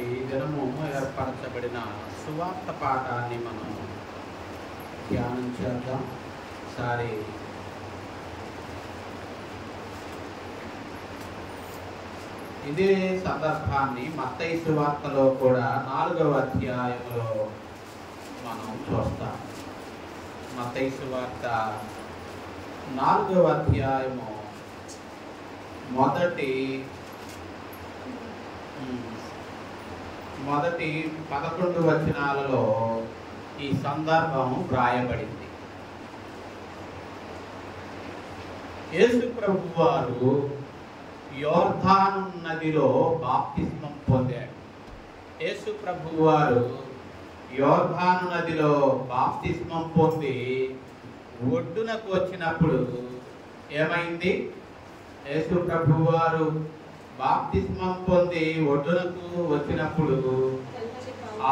బట్టి దినము ఏర్పరచబడిన సువార్త పాఠాన్ని మనం ధ్యానం చేద్దాం. ఒకసారి ఇదే సందర్భాన్ని మత్తయి సువార్తలో కూడా 4వ అధ్యాయంలో మనం చూస్తాం. మత్తయి సువార్త 4వ అధ్యాయము మొదటి 11 వచనాలలో ఈ సందర్భం వ్రాయబడింది. యేసు ప్రభువారు యోర్దాను నదిలో బాప్తిస్మం పొందాడు. యేసు ప్రభువారు యోర్దాను నదిలో బాప్తిస్మం పొంది ఒడ్డునకు వచ్చినప్పుడు ఏమైంది? యేసు ప్రభువారు బాప్తిస్మం పొంది ఒడ్డునకు వచ్చినప్పుడు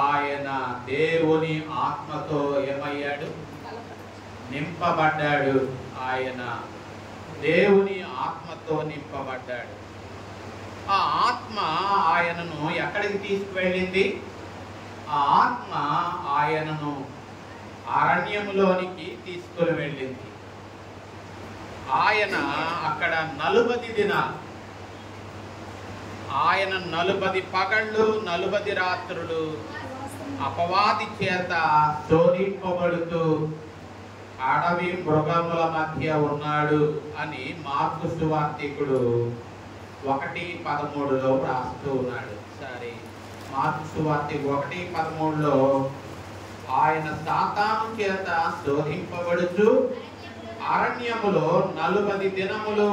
ఆయన దేవుని ఆత్మతో ఏమయ్యాడు? నింపబడ్డాడు. ఆయన దేవుని ఆత్మతో నింపబడ్డాడు. ఆ ఆత్మ ఆయనను ఎక్కడికి తీసుకువెళ్ళింది? ఆ ఆత్మ ఆయనను అరణ్యములోనికి తీసుకుని వెళ్ళింది. ఆయన అక్కడ 40 దినాలు, ఆయన 40 పగళ్ళు 40 రాత్రులు అపవాది చేత శోధింపబడుతూ అడవి మృగముల మధ్య ఉన్నాడు అని మార్కు సువార్తికుడు 1:13లో రాస్తూ ఉన్నాడు. సరే, మార్కు సువార్తికు 1:13లో ఆయన సాతాను చేత శోధింపబడుచు అరణ్యములో 40 దినములు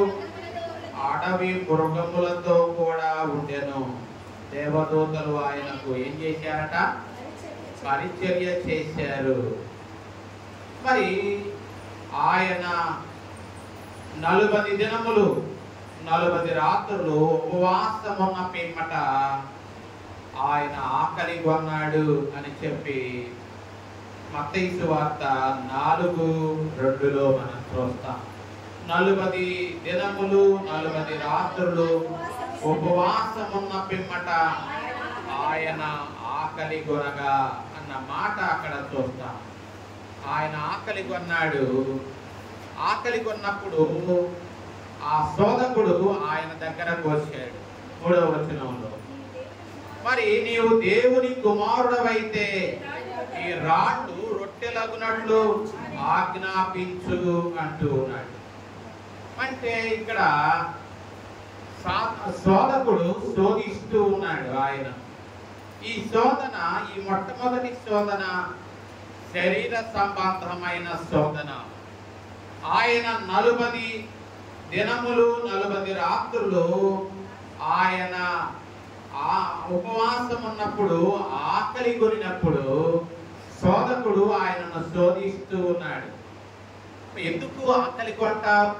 అడవి మృగములతో కూడా ఉండెను. దేవదూతలు ఆయనకు ఏం చేశారట? పరిచర్య చేశారు. మరి ఆయన 40 దినములు 40 రాత్రులు ఉపవాసమున్న పిమ్మట ఆయన ఆకలి కొన్నాడు అని చెప్పి మత్తయి సువార్త 4:2లో మనం చూస్తాం. 40 దినములు 40 రాత్రులు ఉపవాసమున్న పిమ్మట ఆయన ఆకలి కొనగా అన్న మాట అక్కడ చూస్తాం. ఆయన ఆకలి కొన్నాడు. ఆకలి కొన్నప్పుడు ఆ శోధకుడు ఆయన దగ్గరకు వచ్చాడు. 3వ వచనంలో, మరి నీవు దేవుని కుమారుడవైతే ఈ రాళ్ళు రొట్టెలగునట్లు ఆజ్ఞాపించు అంటూ ఉన్నాడు. అంటే ఇక్కడ శోధకుడు శోధిస్తూ ఉన్నాడు ఆయన. ఈ శోధన, ఈ మొట్టమొదటి శోధన శరీర సంబంధమైన శోధన. ఆయన 40 దినములు 40 రాత్రులు ఆయన ఉపవాసం ఉన్నప్పుడు, ఆకలి కొనినప్పుడు శోధకుడు ఆయనను శోధిస్తూ ఉన్నాడు. ఎందుకు ఆకలి కొంటావు?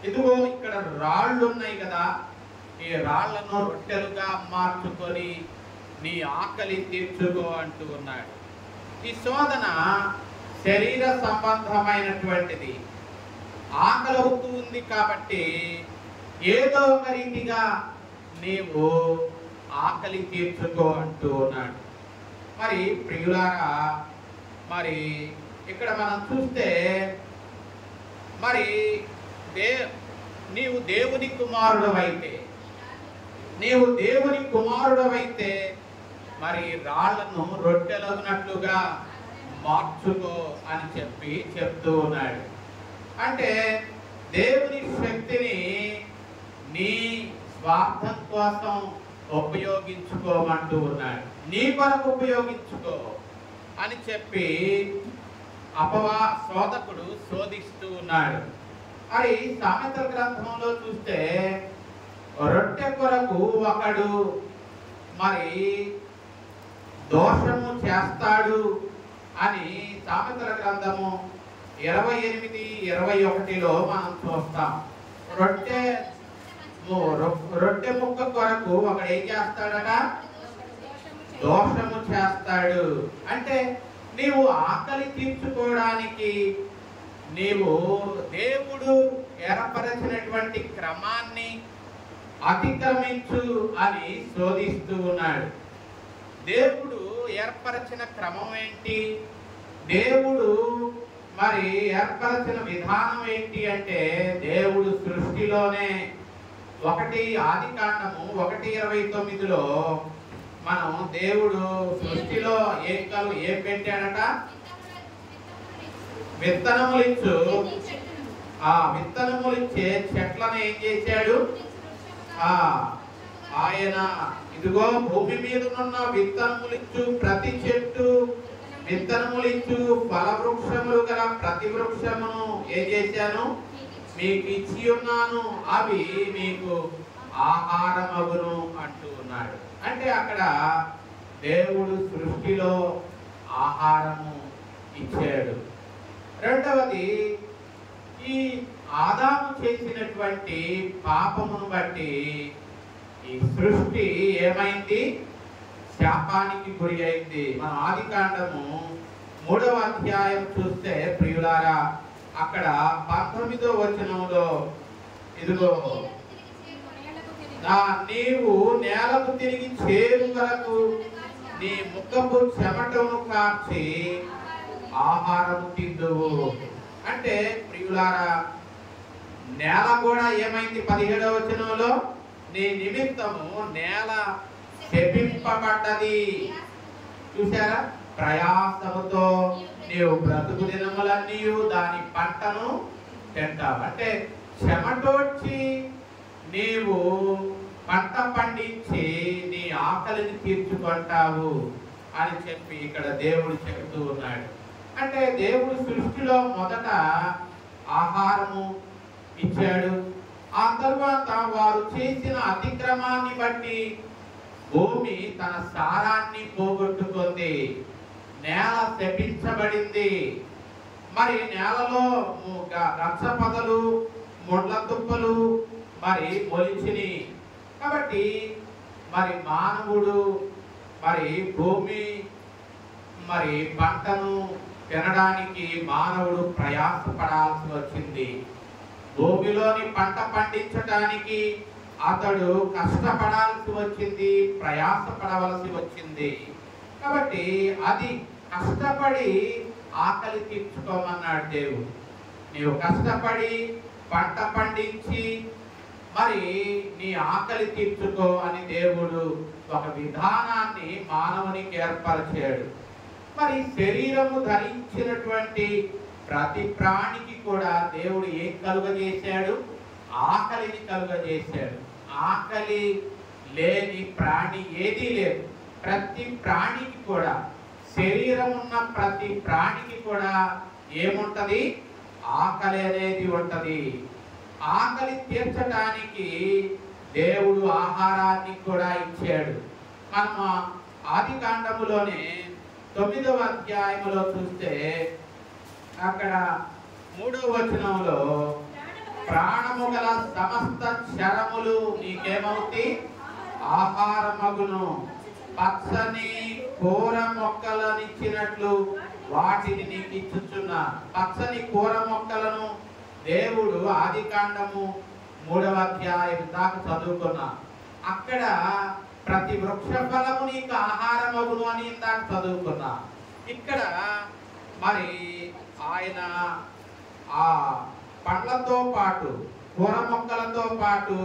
ఇదిగో ఇక్కడ రాళ్ళు ఉన్నాయి కదా, ఈ రాళ్లను రొట్టెలుగా మార్చుకొని నీ ఆకలి తీర్చుకో అంటూ ఉన్నాడు. ఈ శోధన శరీర సంబంధమైనటువంటిది. ఆకలి అవుతూ ఉంది కాబట్టి ఏదో ఒక రీతిగా నీవు ఆకలి తీర్చుకో అంటూ ఉన్నాడు. మరి ప్రియులారా, మరి ఇక్కడ మనం చూస్తే మరి నీవు దేవుని కుమారుడవైతే మరి రాళ్లను రొట్టెలగునట్లుగా మార్చుకో అని చెప్తూ ఉన్నాడు. అంటే దేవుని శక్తిని నీ స్వార్థం కోసం ఉపయోగించుకోమంటూ ఉన్నాడు. నీ కొరకు ఉపయోగించుకో అని చెప్పి శోధకుడు శోధిస్తూ ఉన్నాడు. మరి సామెతల గ్రంథంలో చూస్తే రొట్టె కొరకు ఒకడు మరి దోషము చేస్తాడు అని సామెతల గ్రంథము 28:21లో మనం చూస్తాం. రొట్టె ముక్క కొరకు ఒకడు ఏం చేస్తాడట? దోషము చేస్తాడు. అంటే నీవు ఆకలి తీర్చుకోవడానికి నీవు దేవుడు ఏర్పరచినటువంటి క్రమాన్ని అతిక్రమించు అని శోధిస్తూ ఉన్నాడు. దేవుడు ఏర్పరచిన క్రమం ఏంటి, దేవుడు మరి ఏర్పరచిన విధానం ఏంటి అంటే, దేవుడు సృష్టిలోనే ఆదికాండము 1:29లో మనం దేవుడు సృష్టిలో ఏం పెట్టాడట, విత్తనములిచ్చు విత్తనములిచ్చే చెట్లను ఏం చేశాడు, ఆయన ఇదిగో భూమి మీద ఉన్న విత్తనములిచ్చు ప్రతి చెట్టు, విత్తనములిచ్చు ఫలవృక్షములు గల ప్రతి వృక్షమును ఏం చేశాను, మీకు ఇచ్చి ఉన్నాను, అవి మీకు ఆహారమగును అంటూ ఉన్నాడు. అంటే అక్కడ దేవుడు సృష్టిలో ఆహారము ఇచ్చాడు. రెండవది, ఈ ఆదాము చేసినటువంటి పాపమును బట్టి ఈ సృష్టి ఏమైంది, శాపానికి గురి అయింది. మన ఆదికాండము 3వ అధ్యాయం చూస్తే ప్రియులారా, అక్కడ 19వ వచనంలో ఇదిగో నీవు నేలకు తిరిగి చేరు వరకు నీ ముఖపు చెమటను కార్చి ఆహారము తిందువు. అంటే ప్రియులారా, నేల కూడా ఏమైంది, 17వ వచనంలో నీ నిమిత్తము నేల శపింపబడ్డది. చూసారా, ప్రయాసముతో నీవు బ్రతుకు దినములన్నీ దాని పంటను తింటావు. అంటే చెమటోడ్చి నీవు పంట పండించి నీ ఆకలిని తీర్చుకుంటావు అని చెప్పి ఇక్కడ దేవుడు చెబుతూ ఉన్నాడు. అంటే దేవుడు సృష్టిలో మొదట ఆహారము ఇచ్చాడు. ఆ తరువాత వారు చేసిన అతిక్రమాన్ని బట్టి భూమి తన సారాన్ని పోగొట్టుకుంది, నేల శపించబడింది. మరి నేలలో రక్షపదలు, ముళ్ళ తుప్పలు మరి మొలిచిని. కాబట్టి మరి మానవుడు మరి భూమి మరి పంటను తినడానికి మానవుడు ప్రయాసపడాల్సి వచ్చింది. భూమిలోని పంట పండించడానికి అతడు కష్టపడాల్సి వచ్చింది, ప్రయాసపడవలసి వచ్చింది. కాబట్టి అది కష్టపడి ఆకలి తీర్చుకోమన్నాడు దేవుడు. నీవు కష్టపడి పంట పండించి మరి నీ ఆకలి తీర్చుకో అని దేవుడు ఒక విధానాన్ని మానవునికి ఏర్పరిచాడు. మరి శరీరము ధరించినటువంటి ప్రతి ప్రాణికి కూడా దేవుడు ఏం కలుగజేశాడు, ఆకలిని కలుగజేశాడు. ఆకలి లేని ప్రాణి ఏదీ లేదు. ప్రతి ప్రాణికి కూడా, శరీరం ఉన్న ప్రతి ప్రాణికి కూడా ఏముంటది, ఆకలి అనేది ఉంటది. ఆకలి తీర్చడానికి దేవుడు ఆహారాన్ని కూడా ఇచ్చాడు. మనం ఆదికాండములోనే 9వ అధ్యాయములో చూస్తే అక్కడ 3వ వచనంలో ప్రాణము గల సమస్త చరములు నీకేమవుతాయి, ఆహారమగును. పచ్చని కూర మొక్కలనిచ్చినట్లు వాటిని నీకు ఇచ్చుచున్నా. పచ్చని కూర మొక్కలను దేవుడు ఆదికాండము 3వ అధ్యాయం దాకా చదువుకున్నా. అక్కడ ప్రతి వృక్ష ఫలము నీకు ఆహారమగును అని ఇందాక చదువుకున్నా. ఇక్కడ మరి ఆయన ఆ పండ్లతో పాటు కూర మొక్కలతో పాటు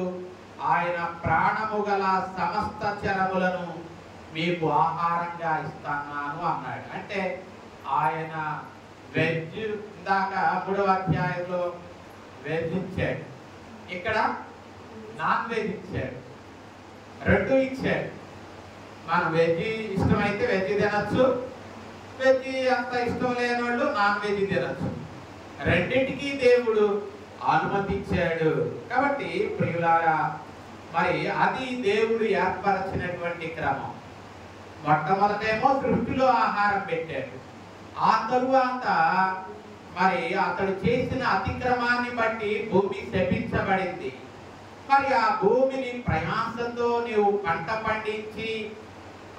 ఆయన ప్రాణము గల సమస్త చరములను మీకు ఆహారంగా ఇస్తున్నాను అన్నాడు. అంటే ఆయన వెజ్, ఇందాక 3వ అధ్యాయంలో వెజ్ ఇచ్చాడు, ఇక్కడ నాన్ వెజ్ ఇచ్చాడు. రెండు ఇచ్చాడు. మన వెజ్ ఇష్టమైతే వెజ్ తినచ్చు, వెజ్ అంత ఇష్టం లేని వాళ్ళు నాన్ వెజ్ తినచ్చు. రెండింటికి దేవుడు అనుమతి ఇచ్చాడు. కాబట్టి ప్రియులారా, మరి అది దేవుడు ఏర్పరచినటువంటి క్రమం. మొట్టమొదటేమో సృష్టిలో ఆహారం పెట్టాడు. ఆ తరువాత మరి అతడు చేసిన అతిక్రమాన్ని బట్టి భూమి శపించబడింది. మరి ఆ భూమిని ప్రయాసంతో నీవు పంట పండించి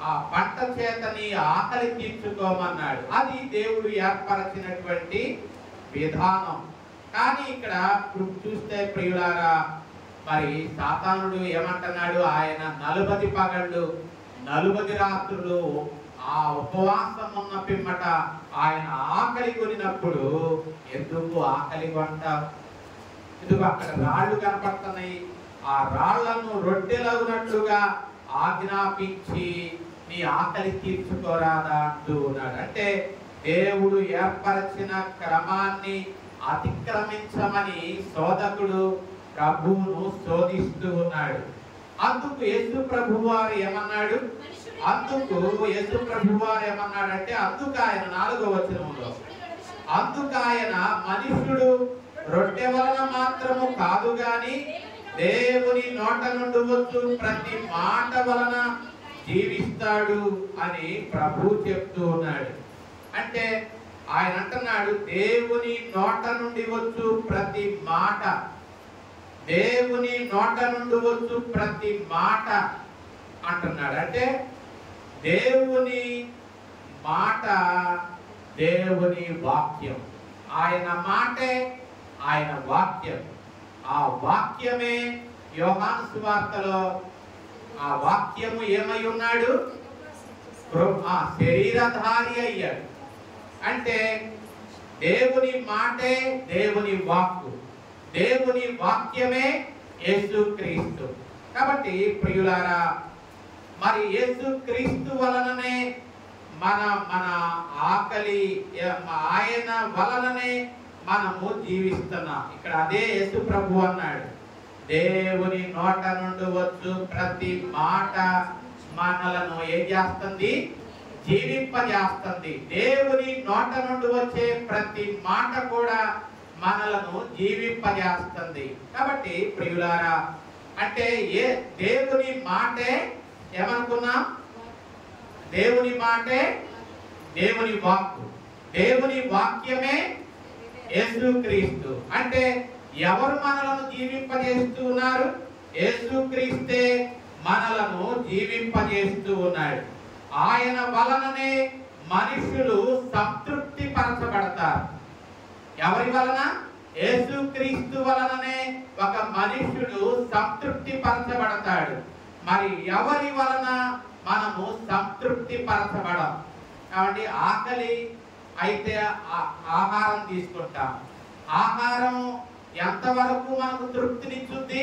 ఆ పంట చేత నీ ఆకలి తీర్చుకోమన్నాడు. అది దేవుడు ఏర్పరచినటువంటి విధానం. కానీ ఇక్కడ చూస్తే ప్రియులారా, మరి సాతానుడు ఏమంటున్నాడు, ఆయన 40 పగళ్ళు 40 రాత్రులు ఆ ఉపవాసం ఉన్న పిమ్మట ఆయన ఆకలి కొనినప్పుడు ఎందుకు ఆకలి కొంటావు? ఎందుకు అక్కడ రాళ్ళు కనపడుతున్నాయి, ఆ రాళ్లను రొట్టెలవునట్లుగా ఆజ్ఞాపించి నీ ఆకలి తీర్చుకోరాదా అంటూ ఉన్నాడు. అంటే దేవుడు ఏర్పరిచిన క్రమాన్ని అతిక్రమించమని శోధకుడు ప్రభువును శోధిస్తూ ఉన్నాడు. అందుకు యేసు ప్రభువారు ఏమన్నాడు? అందుకు ఆయన 4వ వచనంలో, అందుకు ఆయన మనుష్యుడు రొట్టె వలన మాత్రము కాదు గాని దేవుని నోట నుండి వచ్చు ప్రతి మాట వలన జీవిస్తాడు అని ప్రభు చెప్తూ ఉన్నాడు. అంటే ఆయన అంటున్నాడు, దేవుని నోట నుండి వచ్చు ప్రతి మాట, దేవుని నోట నుండి వచ్చు ప్రతి మాట అంటున్నాడు. అంటే దేవుని మాట దేవుని వాక్యం, ఆయన మాటే ఆయన వాక్యం. ఆ వాక్యమే యోహాను సువార్తలో ఆ వాక్యము ఏమై ఉన్నాడు? శరీరధారి అయ్యాడు. అంటే దేవుని మాటే దేవుని వాక్కు, దేవుని వాక్యమే యేసుక్రీస్తు. కాబట్టి ప్రియులారా, మరి యేసుక్రీస్తు వలననే మన ఆకలి, ఆయన వలననే మనము జీవిస్తున్నాం. ఇక్కడ అదే యేసు ప్రభు అన్నాడు, దేవుని నోట నుండి వచ్చు ప్రతి మాట మనలను ఏం చేస్తుంది? జీవింపజేస్తుంది. దేవుని నోట నుండి వచ్చే ప్రతి మాట కూడా మనలను జీవింపజేస్తుంది. కాబట్టి ప్రియులారా, అంటే దేవుని మాటే ఏమనుకున్నాం? దేవుని మాటే దేవుని వాక్కు, దేవుని వాక్యమే యేసుక్రీస్తు. అంటే ఎవరు మనలను జీవింపజేస్తూ ఉన్నారు? యేసుక్రీస్తే మనలను జీవింపజేస్తూ ఉన్నాడు. ఆయన వలననే మనుషులు సంతృప్తి పరచబడతారు. ఎవరి వలన? యేసుక్రీస్తు వలననే ఒక మనుషుడు సంతృప్తి పరచబడతాడు. మరి ఎవరి వలన మనము సంతృప్తి పరచబడం? కాబట్టి ఆకలి అయితే ఆహారం తీసుకుంటాం. ఆహారం ఎంతవరకు మనకు తృప్తినిచ్చుద్ది?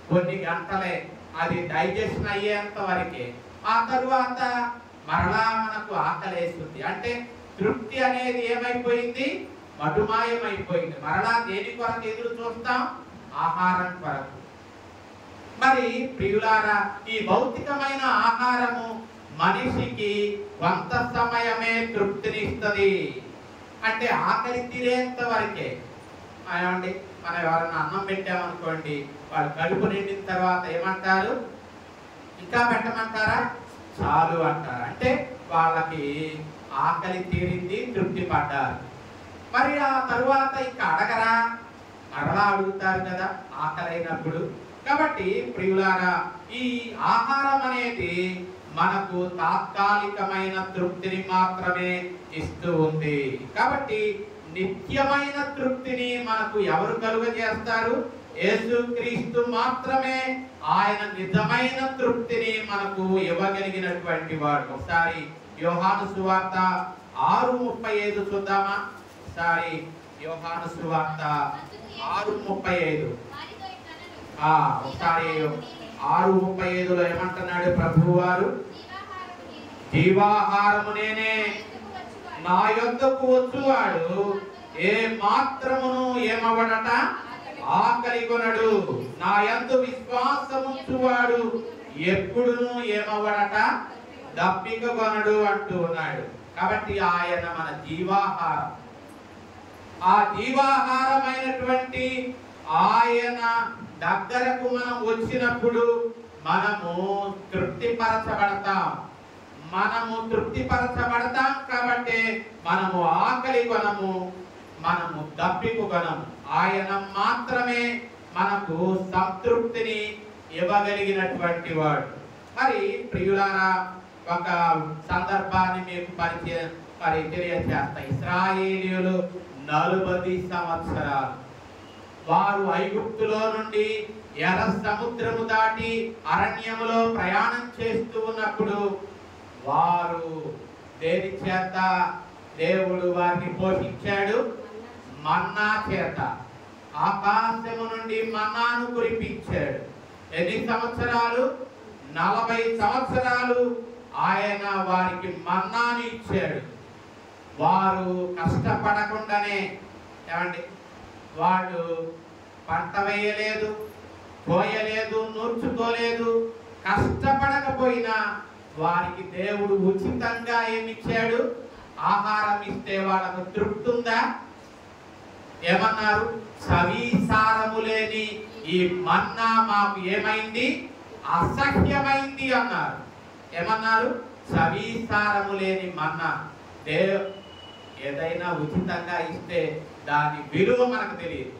కొన్ని గంటలే, అది డైజెషన్ అయ్యేంత వరకే. ఆ తరువాత మరలా మనకు ఆకలేస్తుంది. అంటే తృప్తి అనేది ఏమైపోయింది? మటుమాయమైపోయింది. మరలా దేని కొరకు ఎదురు చూస్తాం? ఆహారం కొరకు. మరి ప్రియులారా, ఈ భౌతికమైన ఆహారము మనిషికి కొంత సమయమే తృప్తినిస్తుంది. అంటే ఆకలి తీరేంత వరకే. ఏమండి, మనం ఎవరైనా అన్నం పెట్టామనుకోండి, వాళ్ళు కడుపు నిండిన తర్వాత ఏమంటారు? ఇంకా పెట్టమంటారా? చాలు అంటారు. అంటే వాళ్ళకి ఆకలి తీరింది, తృప్తి పడ్డారు. మరి ఆ తరువాత ఇంకా అడగరా? మరలా అడుగుతారు కదా ఆకలి అయినప్పుడు. కాబట్టి ప్రియులారా, ఈ ఆహారం అనేది మనకు తాత్కాలికమైన తృప్తిని మాత్రమే ఇస్తూ ఉంది. కాబట్టి నిత్యమైన తృప్తిని మనకు ఎవరు కలుగజేస్తారు? యేసుక్రీస్తు మాత్రమే ఆయన నిజమైన తృప్తిని మనకు ఇవ్వగలిగినటువంటి వాడు. ఒకసారి యోహాను సువార్త 6:35 చూద్దామా? ఒకసారి యోహాను సువార్త 6:35. ఒకసారి 6:35లో ఏమంటున్నాడు ప్రభువు వారు? జీవాహారము నేనే, నా యొద్దకు వచ్చువాడు ఏ మాత్రమును ఏమవడట? ఆకలి కొనడు. నా యందు విశ్వాసముంచువాడు ఎప్పుడును ఏమవడట? దప్పిక కొనడు అంటూ ఉన్నాడు. కాబట్టి ఆయన మన జీవాహారం. ఆ జీవాహారమైనటువంటి ఆయన దగ్గరకు మనం వచ్చినప్పుడు మనము తృప్తిపరచబడతాం. కాబట్టి మనము ఆకలి కొనము, మనము దప్పికు కొనము. ఆయన మాత్రమే మనకు సంతృప్తిని ఇవ్వగలిగినటువంటి వాడు. మరి ప్రియులారా, ఒక సందర్భాన్ని మీకు తెలియజేస్తా. ఇశ్రాయేలీయులు 40 సంవత్సరాలు వారు ఐగుప్తులో నుండి ఎర్ర సముద్రము దాటి అరణ్యములో ప్రయాణం చేస్తూ ఉన్నప్పుడు వారు దేని చేత దేవుడు వారిని పోషించాడు? మన్నా చేత. ఆకాశము నుండి మన్నాను కురిపించాడు. ఎన్ని సంవత్సరాలు? 40 సంవత్సరాలు ఆయన వారికి మన్నాను ఇచ్చాడు. వారు కష్టపడకుండానే, ఏమండి, వాళ్ళు పంట వేయలేదు, కోయలేదు, నూర్చుకోలేదు. కష్టపడకపోయినా వారికి దేవుడు ఉచితంగా ఏమిచ్చాడు? ఆహారం ఇస్తే వాళ్ళకు తృప్తి ఉందా? ఏమన్నారు? సవిసారము లేని ఈ మన్నా మాకు ఏమైంది? అసహ్యమైంది అన్నారు. ఏమన్నారు? సవిసారము లేని మన్నా. ఏదైనా ఉచితంగా ఇస్తే దాని విలువ మనకు తెలియదు.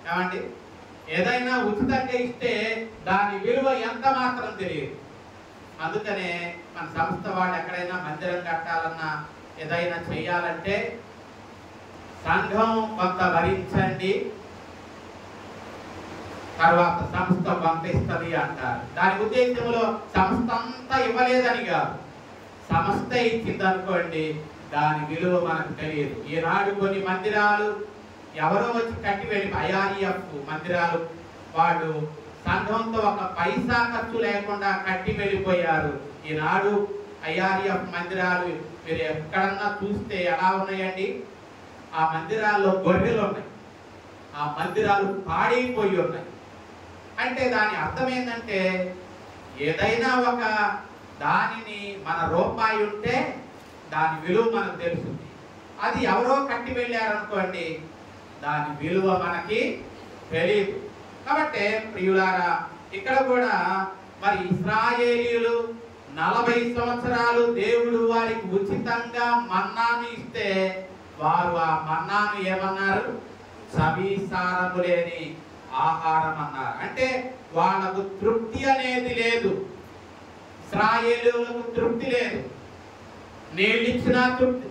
ఏమండి? ఏదైనా ఉచితంగా ఇస్తే దాని విలువ ఎంత మాత్రం తెలియదు. అందుకనే మన సంస్థ వాళ్ళు ఎక్కడైనా మందిరం కట్టాలన్నా ఏదైనా చేయాలంటే సంఘం కొంత భరించండి, తర్వాత సంస్థ కొంత ఇస్తుంది అంటారు. దాని ఉద్దేశంలో సంస్థ అంతా ఇవ్వలేదని కాదు. సంస్థ ఇచ్చింది అనుకోండి, దాని విలువ మనకు తెలియదు. ఈనాడు కొన్ని మందిరాలు ఎవరో వచ్చి కట్టి వెళ్ళి IRF మందిరాలు వాళ్ళు సంఘంతో ఒక పైసా ఖర్చు లేకుండా కట్టి వెళ్ళిపోయారు. ఈనాడు IRF మందిరాలు మీరు ఎక్కడన్నా చూస్తే ఎలా ఉన్నాయండి? ఆ మందిరాల్లో గొర్రెలు ఉన్నాయి, ఆ మందిరాలు పాడైపోయి ఉన్నాయి. అంటే దాని అర్థం ఏంటంటే ఏదైనా ఒక దానిని మన రూపాయి ఉంటే దాని విలువ మనకు తెలుస్తుంది. అది ఎవరో కట్టి వెళ్ళారనుకోండి, దాని విలువ మనకి తెలియదు. కాబట్టి ప్రియులారా, ఇక్కడ కూడా మరి ఇశ్రాయేలీయులు 40 సంవత్సరాలు దేవుడు వారికి ఉచితంగా మన్నాను ఇస్తే వారు ఆ మన్నాను ఏమన్నారు? సవిసారము లేని ఆహారం అన్నారు. అంటే వాళ్ళకు తృప్తి అనేది లేదు. ఇశ్రాయేలీయులకు తృప్తి లేదు. నీళ్ళు ఇచ్చినా తృప్తి,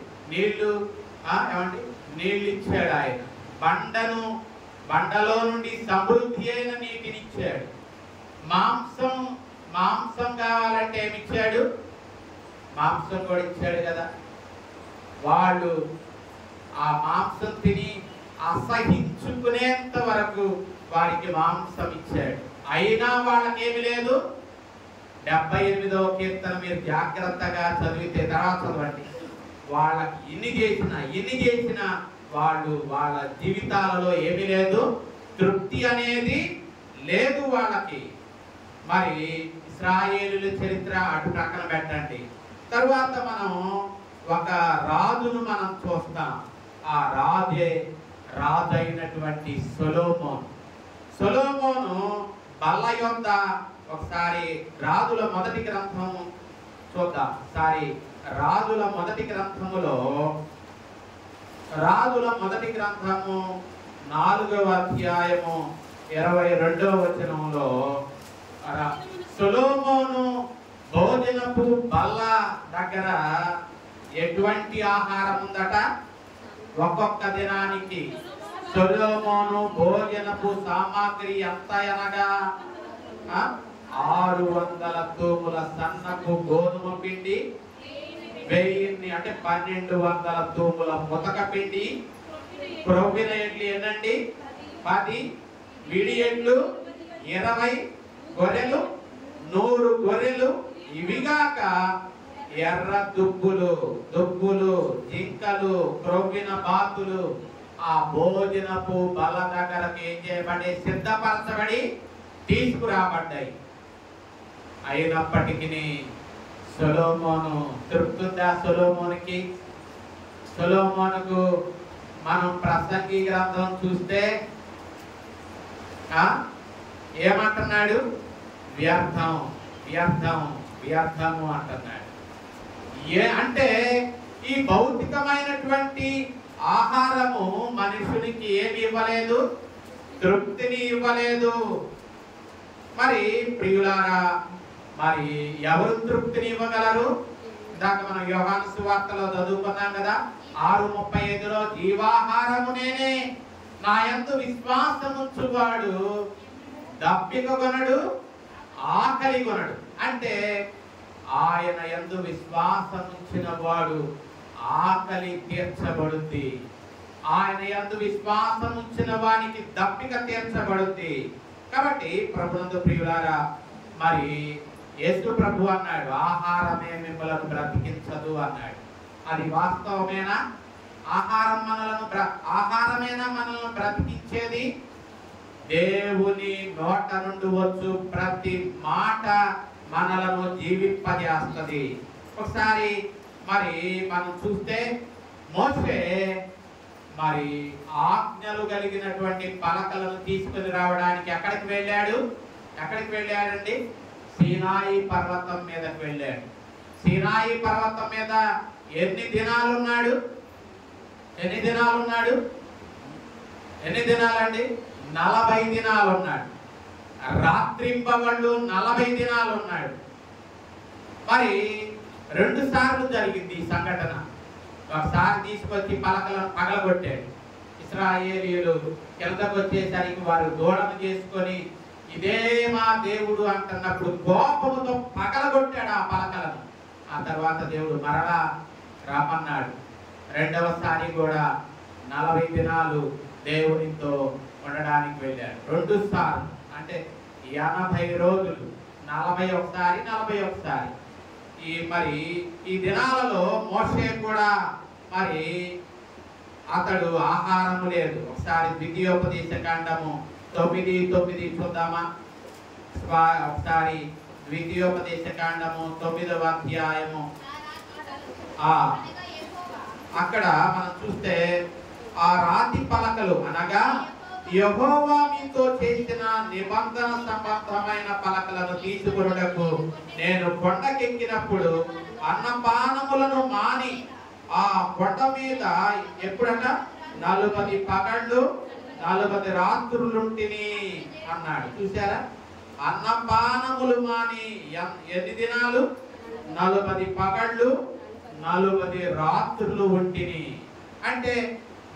ఏమండి, నీళ్ళు ఇచ్చాడు ఆయన. బండలో నుండి సమృద్ధి అయిన నీటిని ఇచ్చాడు. మాంసం కావాలంటే ఏమిచ్చాడు? మాంసం కూడా ఇచ్చాడు కదా. వాళ్ళు ఆ మాంసం తిని అసహించుకునేంత వరకు వారికి మాంసం ఇచ్చాడు. అయినా వాళ్ళకేమి లేదు. 78వ కీర్తన మీరు జాగ్రత్తగా చదివితే, తర్వాత చదవండి. వాళ్ళకి ఇన్ని చేసిన వాళ్ళు వాళ్ళ జీవితాలలో ఏమీ లేదు, తృప్తి అనేది లేదు వాళ్ళకి. మరి ఇశ్రాయేలుల చరిత్ర అటు ప్రక్కన పెట్టండి. తరువాత మనం ఒక రాజును మనం చూస్తాం. ఆ రాజు అయినటువంటి సొలొమోను బల్ల యొద్ద ఒకసారి రాజుల మొదటి గ్రంథం చూద్దాం. రాజుల మొదటి గ్రంథములో, రాజుల మొదటి గ్రంథము 4వ అధ్యాయము 22వ వచనంలో సొలొమోను భోజనపు బల్ల దగ్గర ఎటువంటి ఆహారం ఉందట? ఒక్కొక్క దినానికి సొలొమోను భోజనపు సామాగ్రి ఎంత అనగా 600 తూముల సన్నపు గోధుమ పిండి, 1000 అంటే 1200 తూముల ముతక పిండి, క్రొవ్విన ఎడ్లు ఎన్నండి 10, విడి ఎడ్లు 20, గొర్రెలు 100 గొర్రెలు, ఇవిగాక ఎర్ర దుబ్బులు, జింకలు, క్రొవ్విన బాతులు ఆ భోజనపు బల్ల దగ్గరకు ఏం చేయబడి సిద్ధపరచబడి తీసుకురాబడ్డాయి. అయినప్పటికీ సొలొమోను తృప్తుందా? సొలొమోనుకు మనం ప్రసంగి గ్రంథం చూస్తే ఏమంటున్నాడు? వ్యర్థము అంటున్నాడు. అంటే ఈ భౌతికమైనటువంటి ఆహారము మనుషునికి ఏమి ఇవ్వలేదు? తృప్తిని ఇవ్వలేదు. మరి ప్రియులారా, మరి ఎవరు తృప్తిని ఇవ్వగలరు? ఇందాక మనం యోహాను సువార్తలో చదువుకున్నాం కదా, 6:35లో జీవాహారము నేనే, నా యందు విశ్వాసముంచువాడు దప్పిక కొనడు, ఆకలి కొనడు. అంటే ఆయన యందు విశ్వాసముంచిన వాడు ఆకలి తీర్చబడుద్ది. ఆయన యందు విశ్వాసముంచిన వానికి దప్పిక తీర్చబడుద్ది. కాబట్టి ప్రభునందు ప్రియులారా, మరి యేసు ప్రభు అన్నాడు, ఆహారమే మిమ్మల్ని బ్రతికించదు అన్నాడు. అది వాస్తవమేనా? ఆహారమేనా మనల్ని బ్రతికించేది? దేవుని నోట నుండి వచ్చు ప్రతి మాట మనలను జీవింపజేస్తుంది. ఒకసారి మరి మనం చూస్తే మోషే మరి ఆజ్ఞలు కలిగినటువంటి పలకలను తీసుకుని రావడానికి ఎక్కడికి వెళ్ళాడండి? సీనాయి పర్వతం మీదకి వెళ్ళాడు. సీనాయి పర్వతం మీద ఎన్ని దినాలున్నాడు? ఎన్ని దినాలండి? 40 దినాలు ఉన్నాడు. రాత్రింబవళ్ళు 40 దినాలు ఉన్నాడు. మరి 2 సార్లు జరిగింది ఈ సంఘటన. ఒకసారి తీసుకొచ్చి పలకలను పగలగొట్టాడు. ఇశ్రాయేలీయులు కిందకు వచ్చేసరికి వారు దూడను చేసుకొని ఇదే మా దేవుడు అంటున్నప్పుడు కోపముతో పగలగొట్టాడు ఆ పలకలను. ఆ తర్వాత దేవుడు మరలా రమ్మన్నాడు. రెండవసారి కూడా 40 దినాలు దేవునితో ఉండడానికి వెళ్ళాడు. 2 సార్లు అంటే 80 రోజులు, 41 ఈ దినాలలో మోషే కూడా మరి అతడు ఆహారము లేదు. ఒకసారి ద్వితీయోపదేశ కాండము 9:9 చూద్దామా? ఒకసారి ద్వితీయోపదేశ కాండము 9వ అధ్యాయము. అక్కడ మనం చూస్తే ఆ రాతి పలకలు అనగా యెహోవా మీతో చేసిన నిబంధన సంబంధమైన పలకలను తీసుకొనుటకు నేను కొండకెక్కినప్పుడు అన్నపానములను మాని ఆ కొండ మీద ఎప్పుడట 40 పగళ్ళు 40 రాత్రులుంటిని అన్నాడు. చూసారా? అన్నపానములు మాని ఎన్ని దినాలు? 40 పగళ్ళు 40 రాత్రులు ఉంటిని. అంటే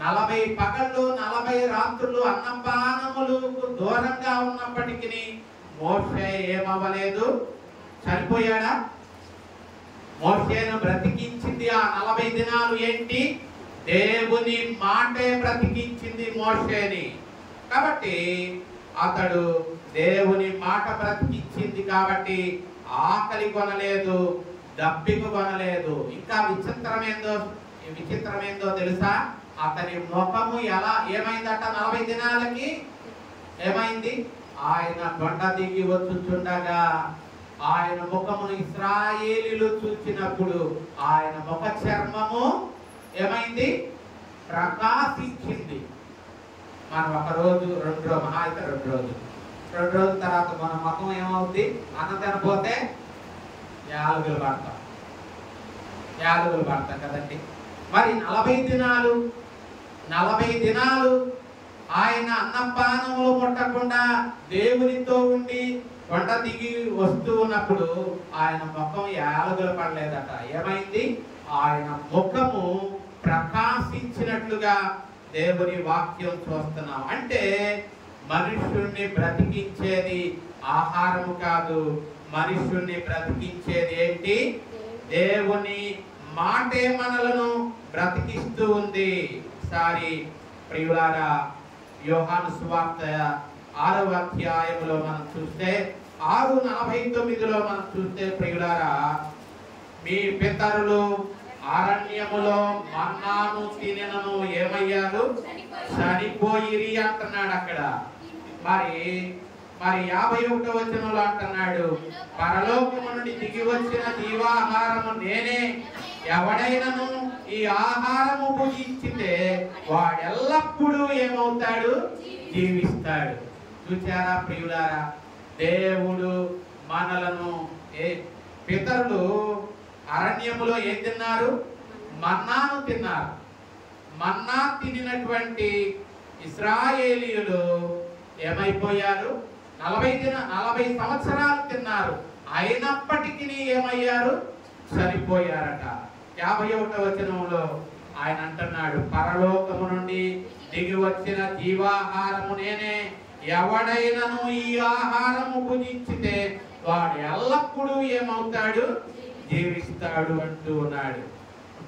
40 పగళ్ళు 40 రాత్రులు అన్నపానములకు దూరంగా ఉన్నప్పటికీ మోషే ఏమవ్వలేదు? చనిపోయాడా? మోషేను బ్రతికించింది ఆ 40 దినాలు ఏంటి? దేవుని మాటే బ్రతికించింది మోషేని. కాబట్టి అతడు దేవుని మాట బ్రతికించింది కాబట్టి ఆకలి కొనలేదు, దప్పిక కొనలేదు. ఇంకా విచిత్రమేందో తెలుసా? అతని ముఖము ఏమైందట? 40 దినాలకి ఏమైంది? ఆయన కొండ దిగి వచ్చుచుండగా ఆయన ముఖమును ఇశ్రాయేలీయులు చూచినప్పుడు ఆయన ముఖ చర్మము ఏమైంది? ప్రకాశించింది. మనం 1 రోజు 2 రోజు మహా అయితే 2 రోజుల తర్వాత మన ముఖం ఏమవుద్ది? అన్నం తినపోతే యాలుగులు పడతాం కదండి. మరి 40 దినాలు ఆయన అన్నపానములు ముట్టకుండా దేవునితో ఉండి కొండ దిగి వస్తూ ఉన్నప్పుడు ఆయన ముఖం యాలుగులు పడలేదట. ఏమైంది? ఆయన ముఖము ప్రకాశించినట్లుగా దేవుని వాక్యం చూస్తున్నాం. అంటే మనుష్యుణ్ణి బ్రతికించేది ఆహారము కాదు, మనుష్యుణ్ణి బ్రతికించేది ఏంటి? దేవుని మాటే మనలను బ్రతికిస్తూ ఉంది. ఒకసారి ప్రియులారా, యోహాను సువార్త 6వ అధ్యాయంలో మనం చూస్తే 6:49లో మనం చూస్తే ప్రియులారా, మీ పితరులు అరణ్యములో మన్నాను తినను ఏమయ్యారు? చనిపోయిరి అంటున్నాడు అక్కడ. మరి 51వ వచనంలో అంటున్నాడు, పరలోకము నుండి దిగి వచ్చిన జీవాహారము నేనే, ఎవడైనను ఈ ఆహారము భుజించితే వాడెల్లప్పుడూ ఏమవుతాడు? జీవిస్తాడు. చూచారా ప్రియులారా, దేవుడు మనలను పితరులు అరణ్యములో ఏం తిన్నారు? మన్నాను తిన్నారు. మన్నా తినినటువంటి ఇశ్రాయేలీయులు ఏమైపోయారు? 40 సంవత్సరాలు తిన్నారు. అయినప్పటికీ ఏమయ్యారు? చనిపోయారట. 51వ వచనంలో ఆయన అంటున్నాడు, పరలోకము నుండి దిగి వచ్చిన జీవాహారము నేనే, ఎవడైనను ఈ ఆహారము భుజించితే వాడు ఎల్లప్పుడూ ఏమవుతాడు, జీవిస్తాడు అంటూ ఉన్నాడు.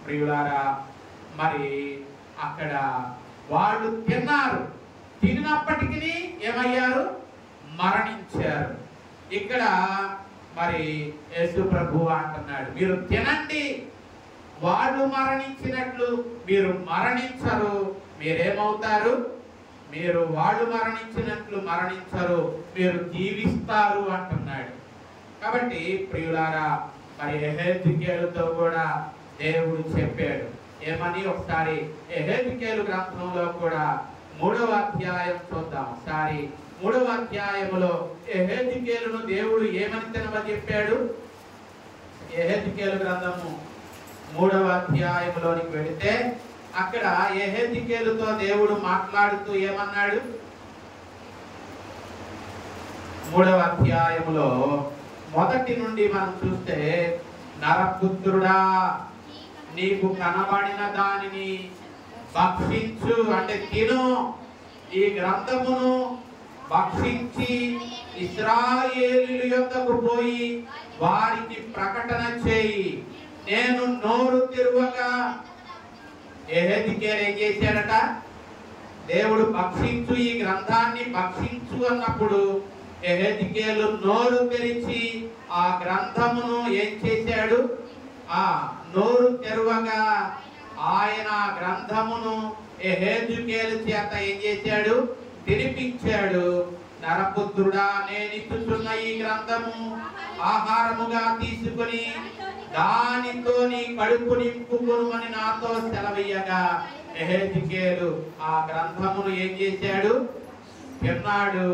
ప్రియులారా, మరి అక్కడ వాళ్ళు తిన్నారు, తిన్నప్పటికీ ఏమయ్యారు, మరణించారు. ఇక్కడ మరి యేసు ప్రభువు అంటున్నాడు, మీరు తినండి, వాళ్ళు మరణించినట్లు మీరు మరణించరు, మీరేమవుతారు, మీరు వాళ్ళు మరణించినట్లు మరణించరు, మీరు జీవిస్తారు అంటున్నాడు. కాబట్టి ప్రియులారా, మరి యెహెజ్కేలుతో కూడా దేవుడు చెప్పాడు ఏమని, ఒకసారి యెహెజ్కేలు గ్రంథంలో కూడా 3వ అధ్యాయం చూద్దాం. ఒకసారి 3వ అధ్యాయములో యెహెజ్కేలును దేవుడు ఏమని తినమని యెహెజ్కేలు గ్రంథము 3వ అధ్యాయంలోనికి వెళితే అక్కడ యెహెజ్కేలుతో దేవుడు మాట్లాడుతూ ఏమన్నాడు, 3వ అధ్యాయములో మొదటి నుండి మనం చూస్తే, నరపుత్రుడా, నీకు కనబడిన దానిని భక్షించు, అంటే తిను, ఈ గ్రంథమును భక్షించి ఇశ్రాయేలీయుల యొద్దకు పోయి వారికి ప్రకటన చేయి. నేను నోరు తెరువగా, యెహెజ్కేలు ఏం చేశాడట, దేవుడు భక్షించు, ఈ గ్రంథాన్ని భక్షించు అన్నప్పుడు యెహెజ్కేలు నోరు తెరిచి ఆ గ్రంథమును ఏం చేశాడు, ఆ నోరు తెరువగా ఆయన గ్రంథమును యెహెజ్కేలు చేత ఏం చేశాడు, తినిపించాడు. నరపుత్రుడా, నేను ఇచ్చుచున్న ఈ గ్రంథము ఆహారముగా తీసుకుని దానితో నీ కడుపు నింపుకొనుమని నాతో సెలవీయగా, యెహెజ్కేలు ఆ గ్రంథమును ఏం చేశాడు, తిన్నాడు.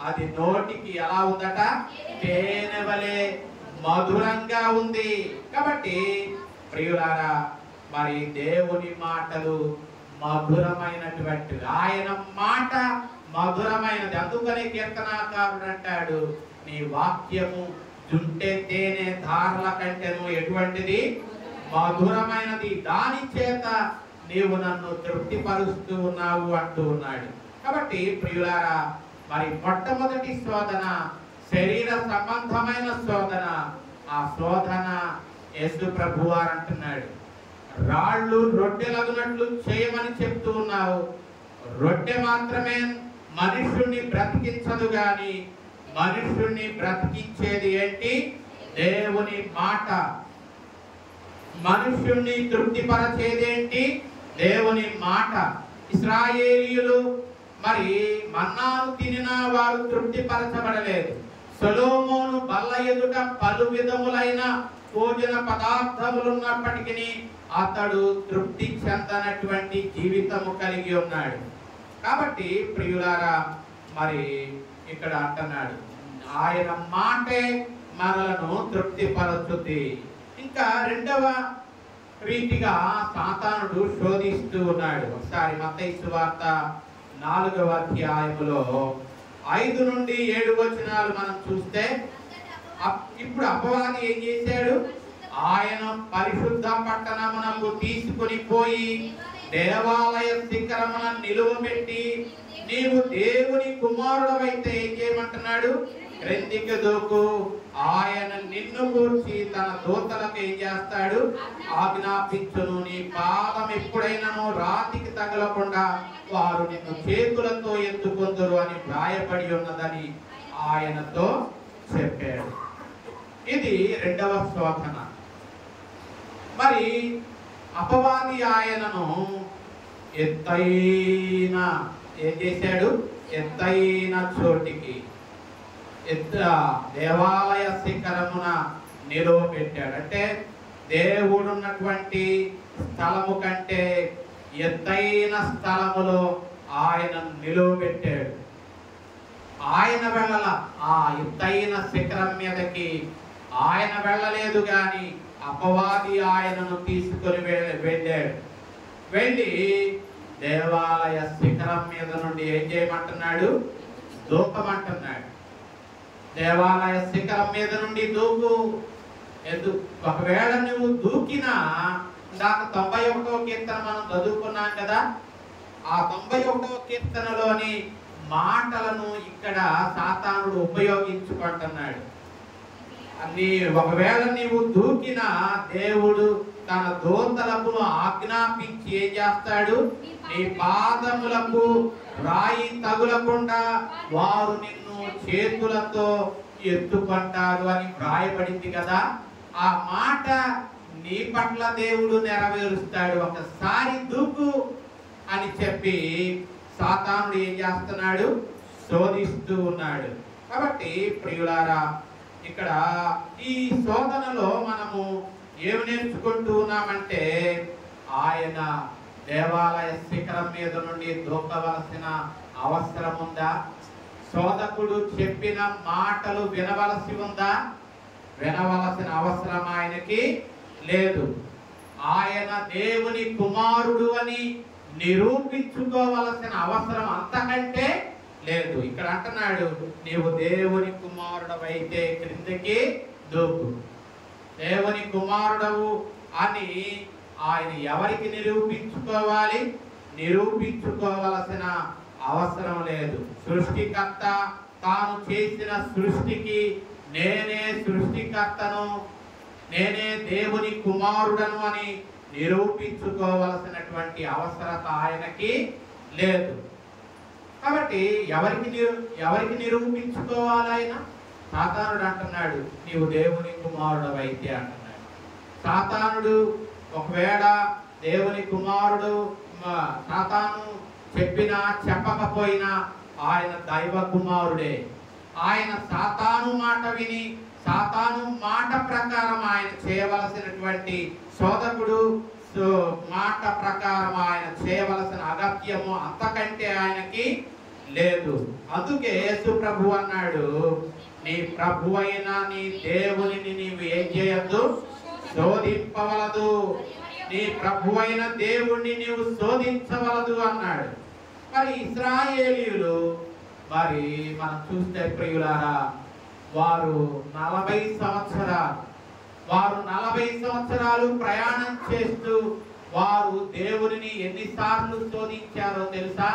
అది నోటికి ఎలా ఉందట, తేనె వలె మధురంగా ఉంది. కాబట్టి ప్రియులారా, మరి దేవుని మాటలు మధురమైనటువంటి, ఆయన మాట మధురమైనది. అందుకనే కీర్తనాకారుడు అంటాడు, నీ వాక్యము జుంటె తేనె ధారల కంటేను ఎటువంటిది, మధురమైనది, దాని చేత నీవు నన్ను తృప్తిపరుస్తూ ఉన్నావు అంటూ ఉన్నాడు. కాబట్టి ప్రియులారా, మరి మొట్టమొదటి శోధన శరీర సంబంధమైన శోధన. ఆ శోధన యేసు ప్రభువారు అంటున్నాడు, రాళ్ళు రొట్టెలగునట్లు చేయమని చెప్తూ ఉన్నావు. రొట్టె మాత్రమే మనుష్యుణ్ణి బ్రతికించదు గాని మనుష్యుణ్ణి బ్రతికించేది ఏంటి, దేవుని మాట. మనుష్యుణ్ణి తృప్తిపరచేదేంటి, దేవుని మాట. ఇశ్రాయేలీయులు మరి మన్నాను తినినా వారు తృప్తిపరచబడలేదు. సొలొమోను బల్ల ఎదుట పలు విధములైన భోజన పదార్థములు ఉన్నప్పటికీ అతడు తృప్తి చెందనటువంటి జీవితము కలిగి ఉన్నాడు. కాబట్టి ప్రియులారా, మరి ఇక్కడ అంటున్నాడు, ఆయన మాటే మనలను తృప్తిపరచుతుంది. ఇంకా రెండవ రీతిగా సాతానుడు శోధిస్తూ ఉన్నాడు. ఒకసారి మత్తయి సువార్త 4వ అధ్యాయములో 5 నుండి 7 వచనాలు మనం చూస్తే, ఇప్పుడు అపవాది ఏం చేశాడు, ఆయన పరిశుద్ధ పట్టణమునకు తీసుకొని పోయి దేవాలయ శిఖరమున నిలువబెట్టి, నీవు దేవుని కుమారుడవైతే ఏం చేయమంటున్నాడు, క్రిందికి దూకు, ఆయన నిన్ను గూర్చి తన దూతలకు ఏం చేస్తాడు, ఆజ్ఞాపించును, నీ పాదం ఎప్పుడైనాను రాతికి తగలకుండా వారు నిన్ను చేతులతో ఎత్తుకొందురు అని వ్రాయబడి ఉన్నదని ఆయనతో చెప్పాడు. ఇది రెండవ శోధన. మరి అపవాది ఆయనను ఎత్తైన ఏం చేశాడు, ఎత్తైన చోటికి, దేవాలయ శిఖరమున నిలువబెట్టాడు. అంటే దేవుడున్నటువంటి స్థలము కంటే ఎత్తైన స్థలములో ఆయన నిలువబెట్టాడు. ఆయన వెళ్ళల, ఆ ఎత్తైన శిఖరం మీదకి ఆయన వెళ్ళలేదు గాని అపవాది ఆయనను తీసుకొని వెళ్ళాడు. వెళ్ళి దేవాలయ శిఖరం మీద నుండి ఏం చేయమంటున్నాడు, దూకమంటున్నాడు. దేవాలయ శిఖరం మీద నుండి దూకు. ఒకవేళ నువ్వు దూకినా ఇందాక 91వ కీర్తన మనం చదువుకున్నాం కదా. ఆ 91వ కీర్తనలోని మాటలను ఇక్కడ సాతానుడు ఉపయోగించుకుంటున్నాడు. ఒకవేళ నీవు దూకినా దేవుడు తన దూతలకు ఆజ్ఞాపించి ఏం చేస్తాడు, నీ పాదములకు రాయి తగులకుండా వారు నిన్ను చేతులతో ఎత్తుకుంటారు అని వ్రాయబడింది కదా. ఆ మాట నీ పట్ల దేవుడు నెరవేరుస్తాడు. ఒకసారి దూకు అని చెప్పి సాతానుడు ఏం చేస్తున్నాడు, శోధిస్తూ ఉన్నాడు. కాబట్టి ప్రియులారా, ఇక్కడ ఈ శోధనలో మనము ఏమి నేర్చుకుంటూ ఉన్నామంటే, ఆయన దేవాలయ శిఖరం మీద నుండి దూకవలసిన అవసరం ఉందా? శోధకుడు చెప్పిన మాటలు వినవలసి ఉందా? వినవలసిన అవసరం ఆయనకి లేదు. ఆయన దేవుని కుమారుడు అని నిరూపించుకోవలసిన అవసరం అంతకంటే లేదు. ఇక్కడ అంటున్నాడు, నీవు దేవుని కుమారుడవైతే క్రిందకి దూకు. దేవుని కుమారుడవు అని ఆయన ఎవరికి నిరూపించుకోవాలి? నిరూపించుకోవలసిన అవసరం లేదు. సృష్టికర్త తాను చేసిన సృష్టికి నేనే సృష్టికర్తను, నేనే దేవుని కుమారుడను అని నిరూపించుకోవలసినటువంటి అవసరత ఆయనకి లేదు. కాబట్టి ఎవరికి నిరూపించుకోవాలి ఆయన? సాతానుడు అంటున్నాడు, నీవు దేవుని కుమారుడు అయితే అంటున్నాడు. సాతానుడు ఒకవేళ దేవుని కుమారుడు సాతాను చెప్పినా చెప్పకపోయినా ఆయన దైవ కుమారుడే. ఆయన సాతాను మాట విని సాతాను మాట ప్రకారం ఆయన చేయవలసినటువంటి శోధకుడు మాట ప్రకారం ఆయన చేయవలసిన అగత్యము అంతకంటే ఆయనకి లేదు. అందుకే యేసు ప్రభు అన్నాడు, నీ ప్రభు అయిన నీ దేవునిని నీవు ఏం చేయొద్దు, శోధింపవలదు. నీ ప్రభు అయిన దేవుణ్ణి నీవు శోధించవలదు అన్నాడు. మరి ఇశ్రాయేలీయులు మరి మనం చూస్తే ప్రియులారా, వారు 40 సంవత్సరాలు ప్రయాణం చేస్తూ వారు దేవునిని ఎన్నిసార్లు శోధించారో తెలుసా?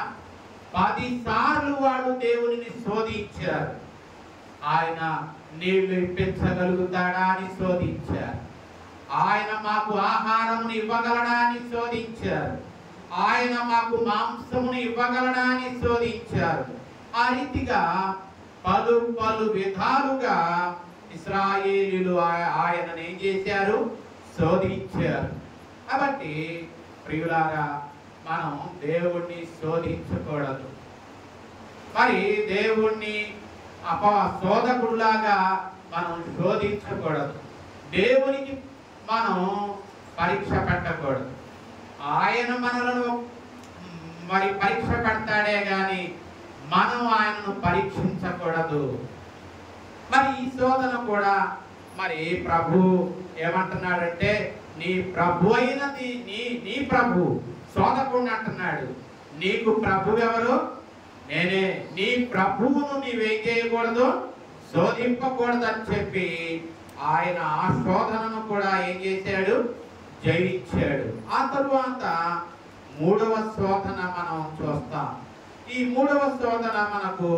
10 సార్లు వాడు దేవునిని శోధించారు. ఆయన నీళ్లు ఇప్పించగలుగుతాడా అని శోధించారు. ఆయన మాకు ఆహారమును ఇవ్వగలడా అని శోధించారు. ఆయన మాకు మాంసమును ఇవ్వగలడా అని శోధించారు. ఆ రీతిగా పలు విధాలుగా ఇశ్రాయేలీయులు ఆయనను ఏం చేశారు, శోధించారు. కాబట్టి ప్రియులారా, మనం దేవుణ్ణి శోధించకూడదు. మరి దేవుణ్ణి శోధకుడులాగా మనం శోధించకూడదు. దేవునికి మనం పరీక్ష పెట్టకూడదు. ఆయన మనలను మరి పరీక్ష పెడతాడే గాని మనం ఆయనను పరీక్షించకూడదు. మరి ఈ శోధన కూడా మరి ప్రభు ఏమంటున్నాడంటే, నీ ప్రభు అయినది నీ ప్రభు శోధకుడిని అంటున్నాడు. నీకు ప్రభు ఎవరు? నేనే. నీ ప్రభువును నీవేం చేయకూడదు, శోధింపకూడదు అని చెప్పి ఆయన ఆ శోధనను కూడా ఏం చేశాడు, జయించాడు. ఆ తరువాత 3వ శోధన మనం చూస్తాం. ఈ 3వ శోధన మనకు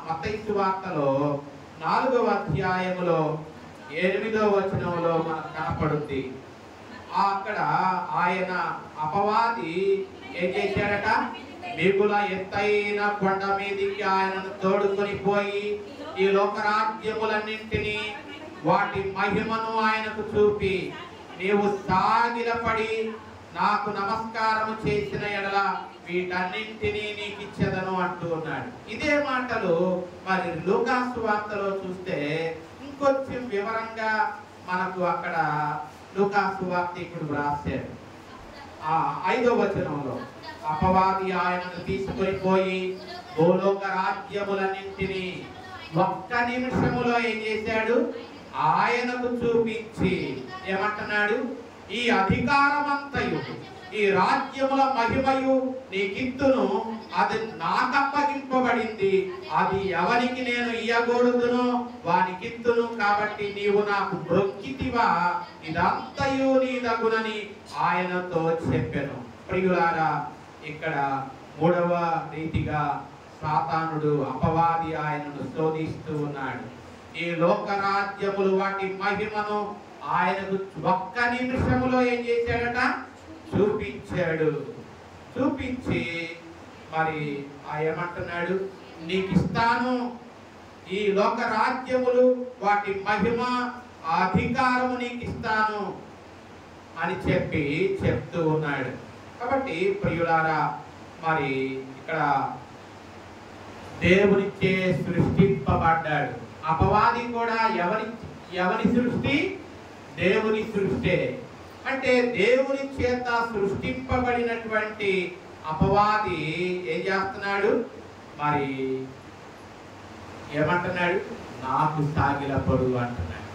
మత్తయి సువార్తలో 4వ అధ్యాయములో 8వ వచనంలో మనకు కనపడుద్ది. అక్కడ ఆయన అపవాది ఏం చేశాడట, మిగుల ఎత్తైన కొండ మీదికి ఆయనను తోడుకొని పోయి ఈ లోకరాజ్యములన్నింటినీ వాటి మహిమను ఆయనకు చూపి, నీవు సాగిలపడి నాకు నమస్కారం చేసిన ఎడల వీటన్నింటినీ నీకు ఇచ్చేదను అంటూ ఉన్నాడు. ఇదే మాటలు మరి లూకా సువార్తలో చూస్తే ఇంకొంచెం వివరంగా మనకు అక్కడ లూకా సువార్తికుడు రాశాడు. 5వ వచనంలో అపవాది ఆయనను తీసుకొని పోయి భూలోక రాజ్యములన్నింటినీ ఒక్క నిమిషములో ఏం చేశాడు, ఆయనకు చూపించి ఏమంటున్నాడు, ఈ అధికారమంతయు ఈ రాజ్యముల మహిమయు నీకిత్తును, అది నాకప్పగింపబడింది, అది ఎవరికి నేను ఇయ్యగూడుదునో వానికిత్తును, కాబట్టి నీవు నాకు బ్రొక్కితివా, ఇదంతయు నీదగునని ఆయనతో చెప్పెను. ప్రియులారా, ఇక్కడ మూడవ రీతిగా సాతానుడు, అపవాది ఆయనను శోధిస్తూ ఉన్నాడు. ఈ లోకరాజ్యములు వాటి మహిమను ఆయనకు ఒక్క నిమిషములో ఏం చేశాడట? చూపించాడు. చూపించి మరి ఏమంటున్నాడు? నీకు ఇస్తాను ఈ లోక రాజ్యములు, వాటి మహిమ, అధికారము నీకు ఇస్తాను అని చెప్తూ ఉన్నాడు. కాబట్టి ప్రియులారా, మరి ఇక్కడ దేవునిచే సృష్టింపబడ్డాడు. అపవాది కూడా ఎవరి సృష్టి? దేవుని సృష్టే. అంటే దేవుని చేత సృష్టింపబడినటువంటి అపవాది ఏం చేస్తున్నాడు? మరి ఏమంటున్నాడు? నాకు సాగిలపడు అంటున్నాడు.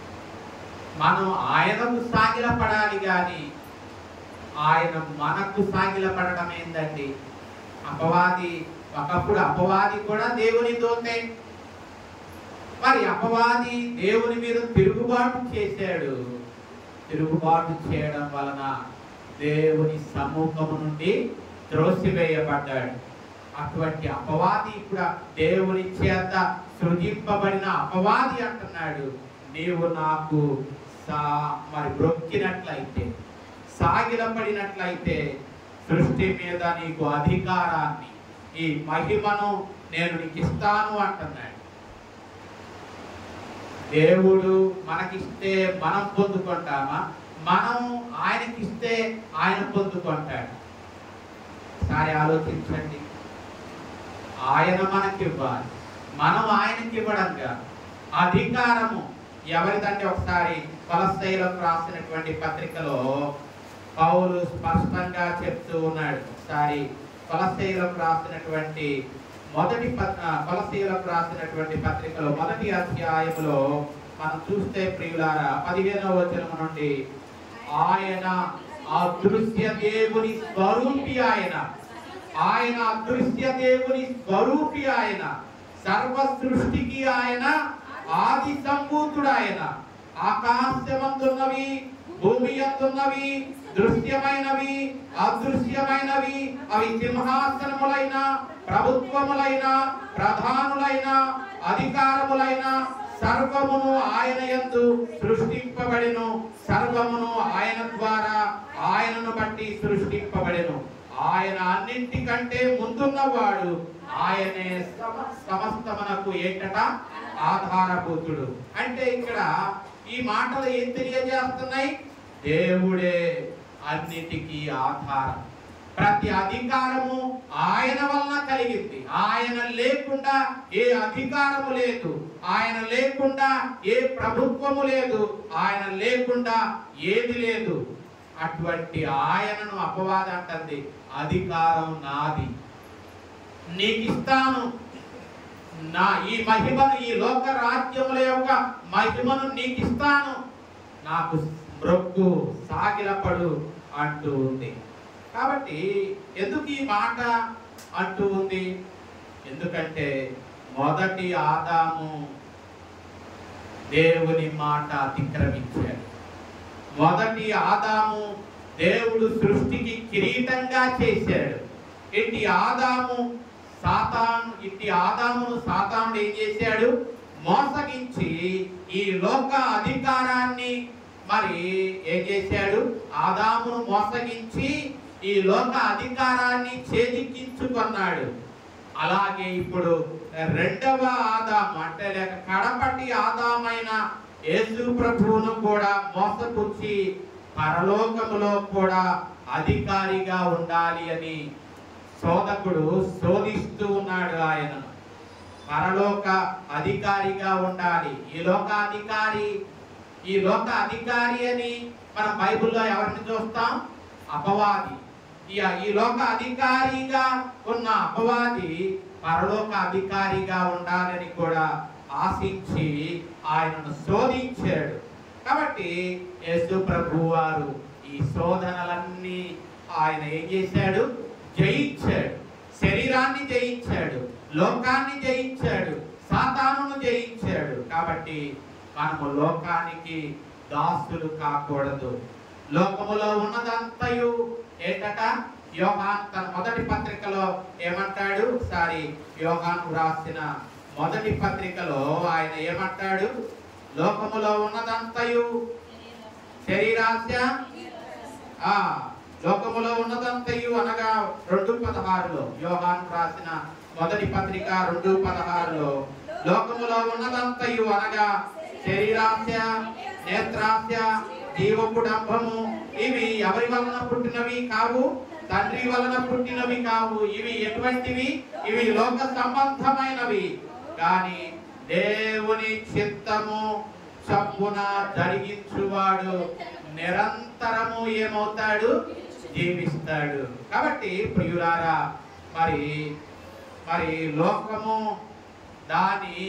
మనం ఆయనకు సాగిలపడాలి కానీ ఆయన మనకు సాగిలపడడం ఏందండి? అపవాది, ఒకప్పుడు అపవాది కూడా దేవుని దూతే. మరి అపవాది దేవుని మీద తిరుగుబాటు చేశాడు. తిరుగుబాటు చేయడం వలన దేవుని సముఖము నుండి త్రోసివేయబడ్డాడు. అటువంటి అపవాది ఇప్పుడు దేవుని చేత సృజింపబడిన అపవాది అంటున్నాడు, నీవు నాకు మరి బ్రొక్కినట్లయితే, సాగిలపడినట్లయితే సృష్టి మీద నీకు అధికారాన్ని, ఈ మహిమను నేను నీకు ఇస్తాను అంటున్నాడు. దేవుడు మనకిస్తే మనం పొందుకుంటామా? మనం ఆయనకిస్తే ఆయన పొందుకుంటాడు. ఒకసారి ఆలోచించండి. ఆయన మనకివ్వాలి, మనం ఆయనకి ఇవ్వడం కాదు. అధికారము ఎవరిదంటే, ఒకసారి కొలస్సీయులకు రాసినటువంటి పత్రికలో పౌలు స్పష్టంగా చెప్తూ ఉన్నాడు. ఒకసారి కొలస్సీయులకు రాసినటువంటి పత్రికలో మొదటి అధ్యాయంలో మనం చూస్తే ప్రియులారా, 15వ వచనం నుండి, ఆయన అదృశ్య దేవుని స్వరూపి, ఆయన అదృశ్య దేవుని స్వరూపి, ఆయన సర్వ సృష్టికి ఆయన ఆది సంభూతుడు. ఆయన ఆకాశమందున్నవి, భూమి యందున్నవి, దృశ్యమైనవి, అదృశ్యమైనవి, అవి సింహాసనములైన, ప్రభుత్వములైన, ప్రధానులైన, అధికారములైన సర్వమును ఆయన యందు సృష్టింపబడెను. సర్వమును ఆయన ద్వారా, ఆయనను బట్టి సృష్టింపబడెను. ఆయన అన్నింటికంటే ముందున్నవాడు, ఆయనే సమస్తమునకు ఏంటట? ఆధారభూతుడు. అంటే ఇక్కడ ఈ మాటలు ఏం తెలియజేస్తున్నాయి? దేవుడే అన్నిటికీ ఆధారం. ప్రతి అధికారము ఆయన వలన కలిగింది. ఆయన లేకుండా ఏ అధికారము లేదు, ఆయన లేకుండా ఏ ప్రభుత్వము లేదు, ఆయన లేకుండా ఏది లేదు. అటువంటి ఆయనను అపవాది అంటుంది, అధికారం నాది, నీకు ఇస్తాను, నా ఈ మహిమను, ఈ లోక రాజ్యముల యొక్క మహిమను నీకు ఇస్తాను, నాకు బ్రొక్కు, సాగిలపడు అంటూ ఉంది. కాబట్టి ఎందుకు ఈ మాట అంటూ ఉంది? ఎందుకంటే మొదటి ఆదాము దేవుని మాట అతిక్రమించాడు. మొదటి ఆదాము దేవుడు సృష్టికి కిరీటంగా చేశాడు. ఇట్టి ఆదామును సాతానుడు ఏం చేశాడు? మోసగించి ఈ లోక అధికారాన్ని మరి ఏం చేశాడు? ఆదామును మోసగించి ఈ లోక అధికారాన్ని చేజిక్కించుకున్నాడు. అలాగే ఇప్పుడు రెండవ ఆదాము అంటే లేక కడపటి ఆదామైన యేసు ప్రభువును కూడా మోసపుచ్చి పరలోకములో కూడా అధికారిగా ఉండాలి అని శోధకుడు శోధిస్తూ ఉన్నాడు. ఆయనను పరలోక అధికారిగా ఉండాలి. ఈ లోక అధికారి అని మనం బైబిల్లో ఎవరిని చూస్తాం? అపవాది. ఈ లోక అధికారిగా ఉన్న అపవాది పరలోక అధికారిగా ఉండాలని కూడా ఆశించి ఆయనను శోధించాడు. కాబట్టి యేసు ప్రభువు వారు ఈ శోధనలన్నీ ఆయన ఏం చేశాడు? జయించాడు. శరీరాన్ని జయించాడు, లోకాన్ని జయించాడు, సాతానును జయించాడు. కాబట్టి మనము లోకానికి దాసులు కాకూడదు. లోకములో ఉన్నదంతయు ఏంటట? యోహాను తన మొదటి పత్రికలో ఏమంటాడు? యోహాను రాసిన మొదటి పత్రికలో ఆయన ఏమంటాడు? లోకములో ఉన్నదంతయు శరీరాశ, లోకములో ఉన్నదంతయు అనగా 2:16లో, యోహాను రాసిన మొదటి పత్రిక 2:16లో, లోకములో ఉన్నదంతయు అనగా శరీరాశ, నేత్రాశ, జీవపు డంభము, ఇవి ఎవరి వలన పుట్టినవి కావు, తండ్రి వలన పుట్టినవి కావు. ఇవి ఎటువంటివి? ఇవి లోక సంబంధమైనవి. కానీ దేవుని చిత్తము చప్పున జరిగించువాడు నిరంతరము ఏమవుతాడు? జీవిస్తాడు. కాబట్టి ప్రియులారా, మరి లోకము దాని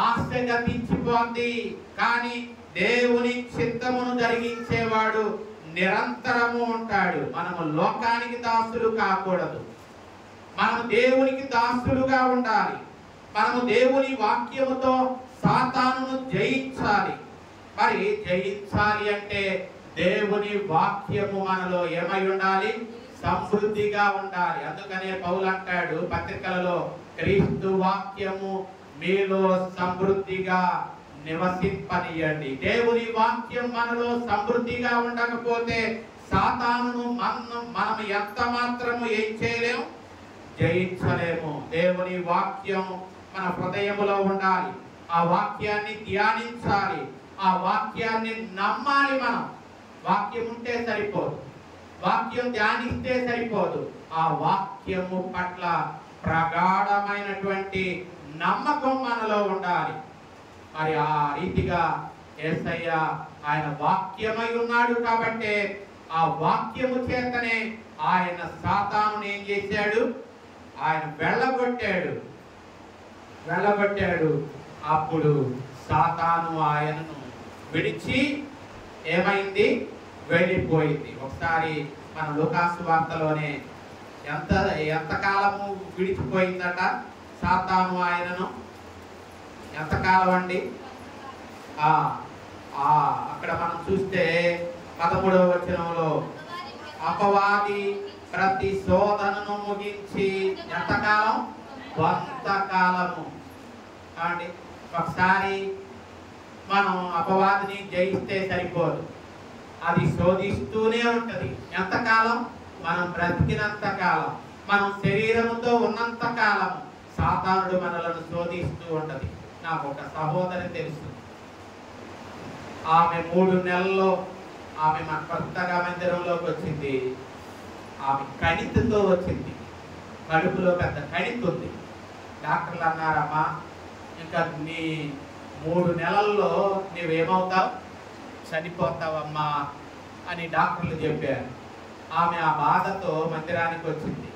ఆశ గతించిపోద్ది, కానీ దేవుని చిత్తమును జరిగించేవాడు నిరంతరము ఉంటాడు. మనము లోకానికి దాసులు కాకూడదు. మనము దేవునికి దాసులుగా ఉండాలి. మనము దేవుని వాక్యముతో సాతానును జయించాలి. మరి జయించాలి అంటే దేవుని వాక్యము మనలో ఏమై ఉండాలి? సమృద్ధిగా ఉండాలి. అందుకనే పౌలు అంటాడు పత్రికలలో, క్రీస్తు వాక్యము మీలో సమృద్ధిగా నివసింపనీయండి. దేవుని వాక్యం మనలో సమృద్ధిగా ఉండకపోతే సాతానును మనం ఎంత మాత్రము ఏం చేయలేము? జయించలేము. దేవుని వాక్యం మన హృదయములో ఉండాలి. ఆ వాక్యాన్ని ధ్యానించాలి. ఆ వాక్యాన్ని నమ్మాలి. మనం వాక్యం ఉంటే సరిపోదు, వాక్యం ధ్యానిస్తే సరిపోదు. ఆ వాక్యము పట్ల ప్రగాఢమైనటువంటి నమ్మకం మనలో ఉండాలి. మరి ఆ రీతిగా యేసయ్య ఆయన వాక్యమై ఉన్నాడు కాబట్టి ఆ వాక్యము చేతనే ఆయన సాతానుని ఏం చేశాడు? ఆయన వెళ్ళగొట్టాడు. అప్పుడు సాతాను ఆయనను విడిచి ఏమైంది? వెళ్ళిపోయింది. ఒకసారి మన లూకాసు వార్తలోనే ఎంతకాలము విడిచిపోయిందట సాతాను ఆయనను? ఎంతకాలం అండి? అక్కడ మనం చూస్తే 13వ వచనంలో, అపవాది ప్రతి శోధనను ముగించి ఎంతకాలం? కొంతకాలము. అండి, ఒకసారి మనం అపవాదిని జయిస్తే సరిపోదు, అది శోధిస్తూనే ఉంటది. ఎంతకాలం? మనం బ్రతికినంత కాలం, మనం శరీరంతో ఉన్నంత కాలం సాతానుడు మనలను శోధిస్తూ ఉంటది. నాకు ఒక సహోదరి తెలుసు. ఆమె 3 నెలల్లో ఆమె మన కొత్తగా మందిరంలోకి వచ్చింది. ఆమె కణితితో వచ్చింది. కడుపులో పెద్ద కణితి ఉంది. డాక్టర్లు అన్నారమ్మా, ఇంకా నీ 3 నెలల్లో నీవేమవుతావు? చనిపోతావమ్మా అని డాక్టర్లు చెప్పారు. ఆమె ఆ బాధతో మందిరానికి వచ్చింది.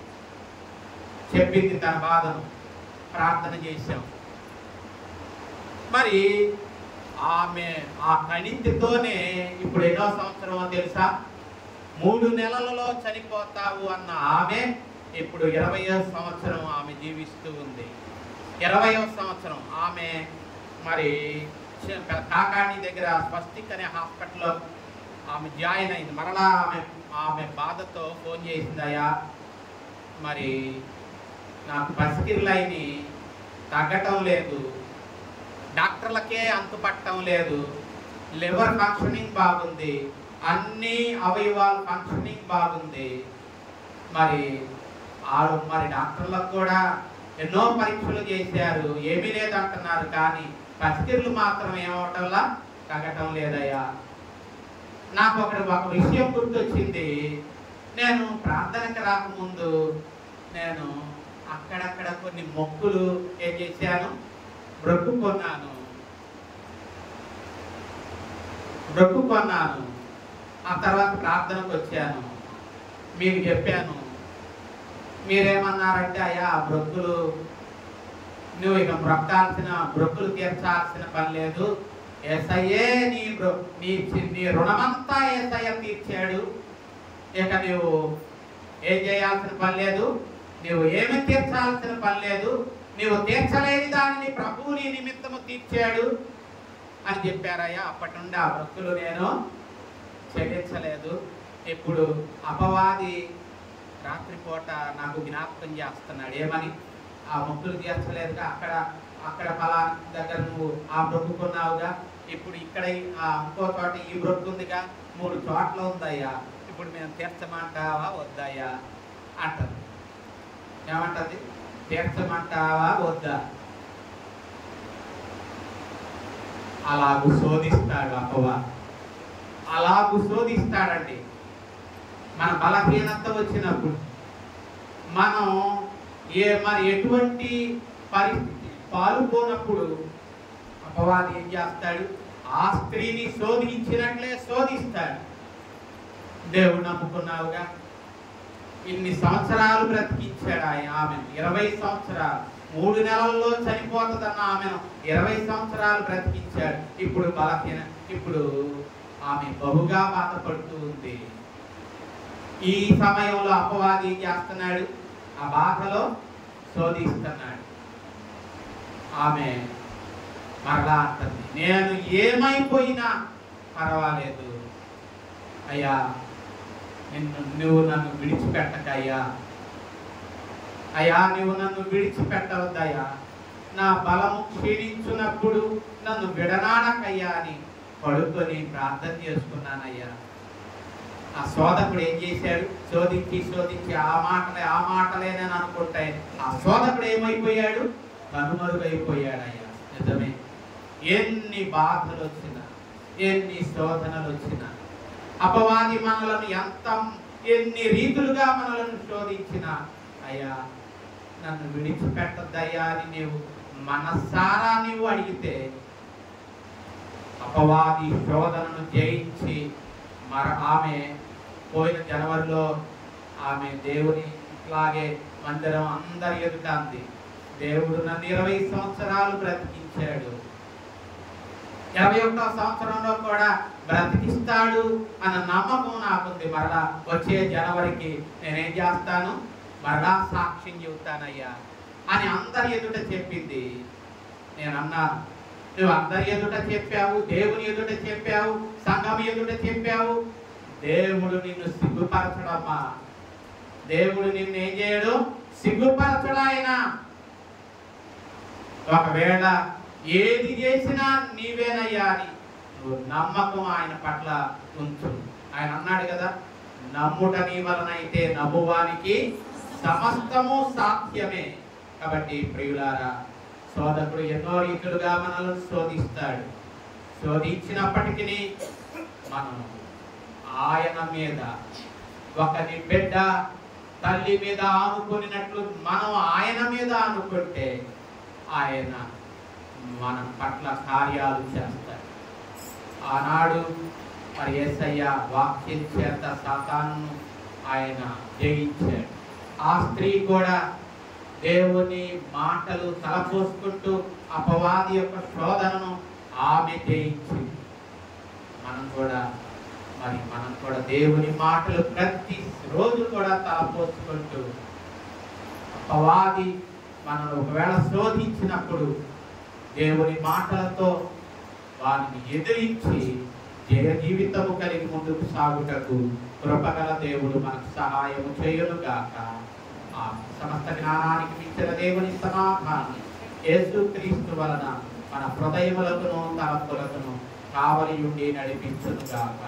చెప్పింది తన బాధను. ప్రార్థన చేశాం. మరి ఆమె ఆ కణితితోనే ఇప్పుడు ఎన్నో సంవత్సరమో తెలుసా? 3 నెలలలో చనిపోతావు అన్న ఆమె ఇప్పుడు 20వ సంవత్సరం ఆమె జీవిస్తూ ఉంది. 20వ సంవత్సరం ఆమె మరి కాకాణి దగ్గర స్వస్తిక్ అనే హాస్పిటల్లో ఆమె జాయిన్ అయింది. మరలా ఆమె బాధతో ఫోన్ చేసిందయ్యా, మరి నాకు పసికిర్లైని తగ్గటం లేదు, డాక్టర్లకే అంతుపట్టడం లేదు, లివర్ ఫంక్షనింగ్ బాగుంది, అన్ని అవయవాలు ఫంక్షనింగ్ బాగుంది, మరి డాక్టర్లకు కూడా ఎన్నో పరీక్షలు చేశారు, ఏమీ లేదంటున్నారు, కానీ పసికిర్లు మాత్రం ఏమవటంలా తగ్గటం లేదయ్యా. నాకు ఒక విషయం గుర్తొచ్చింది. నేను ప్రార్థనకు రాకముందు నేను అక్కడక్కడ కొన్ని మొక్కులు ఏం చేశాను? బ్రొక్కుకున్నాను. ఆ తర్వాత ప్రార్థనకు వచ్చాను. మీకు చెప్పాను. మీరేమన్నారంటే, అయ్యా ఆ బ్రొక్కులు నువ్వు ఇక బ్రొక్కులు తీర్చాల్సిన పని లేదు, యేసయ్యే నీ రుణమంతా యేసయ్య తీర్చాడు, ఇక నువ్వు ఏం చేయాల్సిన పని లేదు, నువ్వు ఏమి తీర్చాల్సిన పని లేదు, నువ్వు తీర్చలేని దానిని ప్రభువు నీ నిమిత్తము తీర్చాడు అని చెప్పారయ్యా. అప్పటి నుండి ఆ భక్తులు నేను చెల్లించలేదు. ఇప్పుడు అపవాది రాత్రిపూట నాకు జ్ఞాపకం చేస్తున్నాడు. ఏమని? ఆ మొక్కులు తీర్చలేదుగా, అక్కడ ఫలానా దగ్గర నువ్వు ఆ మొక్కుకున్నావుగా, ఇప్పుడు ఇక్కడ ఇంకో చోట ఈ మొక్కు ఉందిగా, 3 చోట్ల ఉందయ్యా, ఇప్పుడు మేము తీర్చమంటావా వద్దయ్యా అంటది. ఏమంటది? తీర్చమంటావా వద్దా? అలాగూ శోధిస్తాడు అపవాది, అలాగూ శోధిస్తాడండి. మన బలహీనత వచ్చినప్పుడు మనం మరి ఎటువంటి పరిస్థితి పాల్గొన్నప్పుడు అపవాది ఏం చేస్తాడు? ఆ స్త్రీని శోధించినట్లే శోధిస్తాడు. దేవుడు నమ్ముకున్నావుగా, ఇన్ని సంవత్సరాలు బ్రతికించాడు ఆయన ఆమెను. 20 సంవత్సరాలు, 3 నెలల్లో చనిపోతుందన్న ఆమెను 20 సంవత్సరాలు బ్రతికించాడు. ఇప్పుడు ఆమె బహుగా బాధపడుతూ ఉంది. ఈ సమయంలో అపవాది ఏం చేస్తున్నాడు? ఆ బాధలో శోధిస్తున్నాడు. ఆమె మరలా అంటుంది, నేను ఏమైపోయినా పర్వాలేదు అయ్యా, నువ్వు నన్ను విడిచిపెట్టకయ్యా, అయ్యా నువ్వు నన్ను విడిచిపెట్టవద్దయ్యా, నా బలము క్షీణించున్నప్పుడు నన్ను విడనాడకయ్యా అని పడుకొని ప్రార్థన చేసుకున్నానయ్యా. ఆ శోధకుడు ఏం చేశాడు? శోధించి ఆ మాటలేనని అనుకుంటే ఆ శోధకుడు ఏమైపోయాడు? కనుమరుగైపోయాడయ్యా. నిజమే, ఎన్ని బాధలు వచ్చినా, ఎన్ని శోధనలు వచ్చినా, అపవాది మనలను ఎన్ని రీతులుగా మనలను శోధించినా, అయ్యా నన్ను విడిచిపెట్టద్దయ్యా అని నీవు మనసారా నీవు అడిగితే, అపవాది శోధనను జయించి ఆమె పోయిన జనవరిలో ఆమె దేవుని ఇట్లాగే మందిరం అందరి ఎదుట అంది, దేవుడు నన్ను 20 సంవత్సరాలు బ్రతికించాడు, 21వ సంవత్సరంలో కూడా బ్రతికిస్తాడు అన్న నమ్మకం నాకుంది. మరలా వచ్చే జనవరికి నేనేం చేస్తాను? మరలా సాక్ష్యం చెబుతానయ్యా అని అందరి ఎదుట చెప్పింది. నేను అన్నాను, నువ్వు అందరి ఎదుట చెప్పావు, దేవుని ఎదుట చెప్పావు, సంఘం ఎదుట చెప్పావు, దేవుడు నిన్ను సిగ్గుపరచడమ్మా. దేవుడు నిన్ను ఏం చేయడు? సిగ్గుపరచడు ఆయన. ఒకవేళ ఏది చేసినా నీవేనయ్యా అని నువ్వు నమ్మకం ఆయన పట్ల ఉంచు. ఆయన అన్నాడు కదా, నమ్ముట నీ వలన అయితే నమ్మువానికి సమస్తము సాధ్యమే. కాబట్టి ప్రియులారా, శోధకుడు ఎన్నో రీతులుగా మనల్ని శోధిస్తాడు. శోధించినప్పటికీ మనం ఆయన మీద, ఒకరి బిడ్డ తల్లి మీద ఆనుకున్నట్లు మనం ఆయన మీద ఆనుకుంటే ఆయన మన పట్ల కార్యాలు చేస్తాడు. ఆనాడు మరి యేసయ్య వాక్యం చేత సాతానును ఆయన జయించాడు. ఆ స్త్రీ కూడా దేవుని మాటలు తలపోసుకుంటూ అపవాది యొక్క శోధనను ఆమె జయించింది. మనం కూడా దేవుని మాటలు ప్రతి రోజు కూడా తలపోసుకుంటూ, అపవాది మనల్ని ఒకవేళ శోధించినప్పుడు దేవుని మాటలతో వారిని ఎదిరించి జయ జీవితము కలిగి ముందుకు సాగుటకు కృపగల దేవుడు మనకు సహాయము చేయునుగాక. ఆ సమస్త జ్ఞానానికి మించిన దేవుని సమాధానాన్ని యేసుక్రీస్తు వలన మన హృదయములకును తలపులకును కావలి ఉండి నడిపించునుగాక.